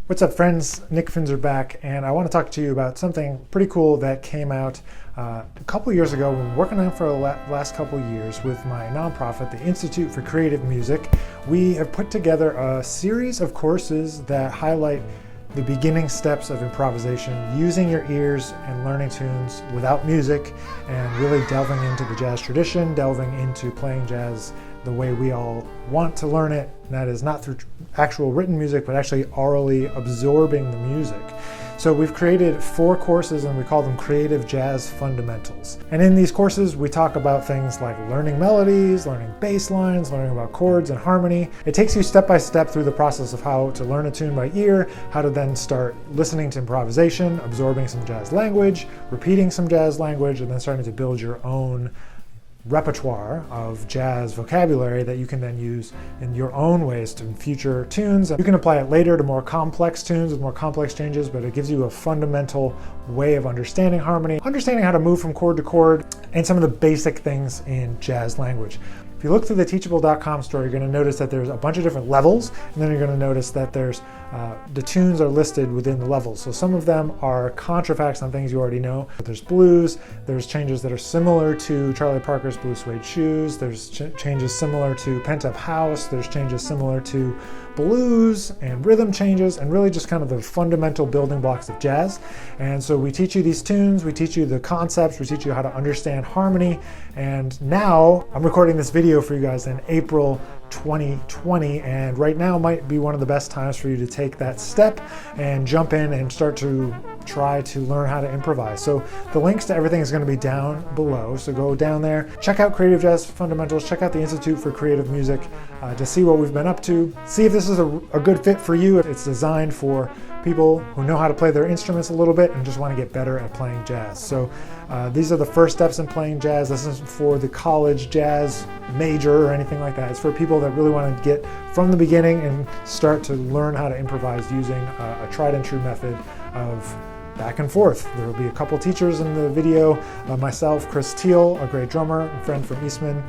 What's up, friends? Nick Finzer back, and I want to talk to you about something pretty cool that came out a couple years ago. We've been working on it for the last couple years with my nonprofit, the Institute for Creative Music. We have put together a series of courses that highlight the beginning steps of improvisation, using your ears and learning tunes without music, and really delving into the jazz tradition, delving into playing jazz the way we all want to learn it, and that is not through actual written music, but actually orally absorbing the music. So we've created 4 courses and we call them Creative Jazz Fundamentals. And in these courses, we talk about things like learning melodies, learning bass lines, learning about chords and harmony. It takes you step by step through the process of how to learn a tune by ear, how to then start listening to improvisation, absorbing some jazz language, repeating some jazz language, and then starting to build your own repertoire of jazz vocabulary that you can then use in your own ways to future tunes. You can apply it later to more complex tunes with more complex changes, but it gives you a fundamental way of understanding harmony, understanding how to move from chord to chord, and some of the basic things in jazz language. If you look through the teachable.com store, you're going to notice that there's a bunch of different levels, and then you're going to notice that there's the tunes are listed within the levels. So some of them are contrafacts on things you already know. But there's blues, there's changes that are similar to Charlie Parker's Blue Suede Shoes, there's changes similar to Pent Up House, there's changes similar to blues and rhythm changes, and really just kind of the fundamental building blocks of jazz. And so we teach you these tunes, we teach you the concepts, we teach you how to understand harmony. And now I'm recording this video for you guys in April 2020, and right now might be one of the best times for you to take that step and jump in and start to try to learn how to improvise. So the links to everything is going to be down below, so go down there, check out Creative Jazz Fundamentals, check out the Institute for Creative Music to see what we've been up to, see if this is a good fit for you. It's designed for people who know how to play their instruments a little bit and just want to get better at playing jazz. So these are the first steps in playing jazz. This isn't for the college jazz major or anything like that. It's for people that really want to get from the beginning and start to learn how to improvise using a tried and true method of back and forth. There will be a couple teachers in the video. Myself, Chris Teal, a great drummer, a friend from Eastman.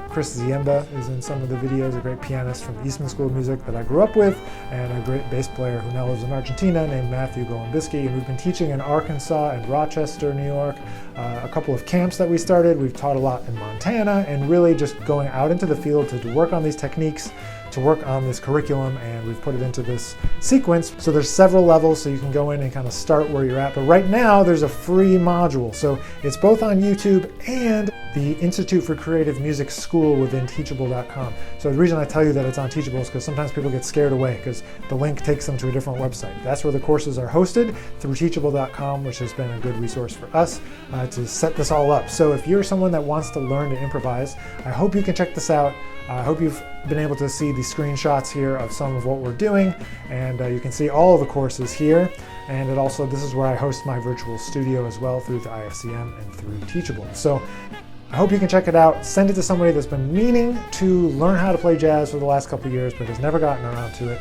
Chris Ziemba is in some of the videos, a great pianist from the Eastman School of Music that I grew up with, and a great bass player who now lives in Argentina named Matthew Golombisky. And we've been teaching in Arkansas and Rochester, New York, a couple of camps that we started. We've taught a lot in Montana, and really just going out into the field to work on these techniques, to work on this curriculum, and we've put it into this sequence. So there's several levels, so you can go in and kind of start where you're at. But right now there's a free module. So it's both on YouTube and the Institute for Creative Music School within teachable.com. So the reason I tell you that it's on Teachable is because sometimes people get scared away because the link takes them to a different website. That's where the courses are hosted, through teachable.com, which has been a good resource for us to set this all up. So if you're someone that wants to learn to improvise, I hope you can check this out. I hope you've been able to see the screenshots here of some of what we're doing, and you can see all of the courses here. And it also, this is where I host my virtual studio as well, through the IFCM and through Teachable. So I hope you can check it out. Send it to somebody that's been meaning to learn how to play jazz for the last couple of years but has never gotten around to it.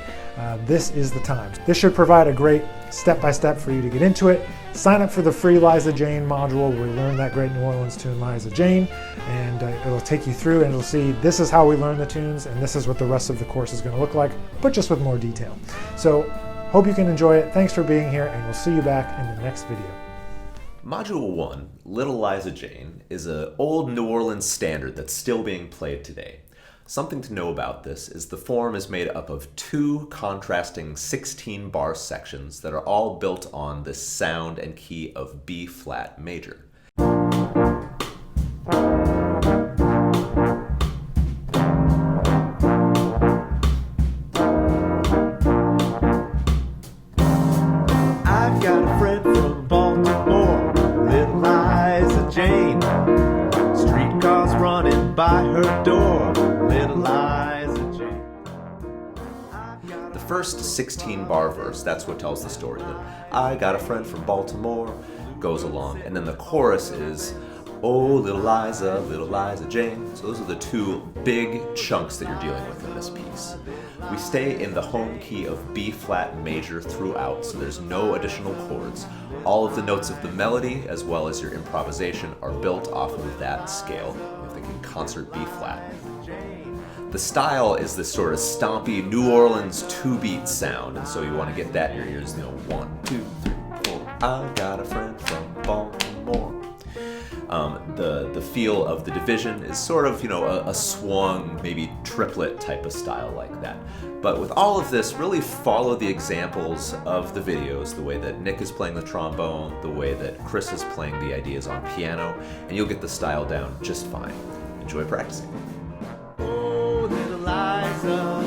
This is the time. This should provide a great step-by-step for you to get into it. Sign up for the free Liza Jane module where we learn that great New Orleans tune Liza Jane, and it'll take you through and it'll see this is how we learn the tunes and this is what the rest of the course is going to look like, but just with more detail. So hope you can enjoy it. Thanks for being here, and we'll see you back in the next video. Module 1, Little Liza Jane, is an old New Orleans standard that's still being played today. Something to know about this is the form is made up of 2 contrasting 16-bar sections that are all built on the sound and key of B flat major. I've got a friend from Baltimore, Little Liza Jane. Streetcars running by her door, Little Liza Jane. The first 16-bar verse, that's what tells the story. That I got a friend from Baltimore goes along, and then the chorus is, oh, Little Liza Jane. So those are the 2 big chunks that you're dealing with in this piece. We stay in the home key of B flat major throughout, so there's no additional chords. All of the notes of the melody, as well as your improvisation, are built off of that scale. You're thinking concert B flat. The style is this sort of stompy New Orleans 2-beat sound, and so you want to get that in your ears. 1, 2, 3, 4. I got a friend from Baltimore. The feel of the division is sort of a swung, maybe triplet type of style like that. But with all of this, really follow the examples of the videos, the way that Nick is playing the trombone, the way that Chris is playing the ideas on piano, and you'll get the style down just fine. Enjoy practicing. Oh, little Liza.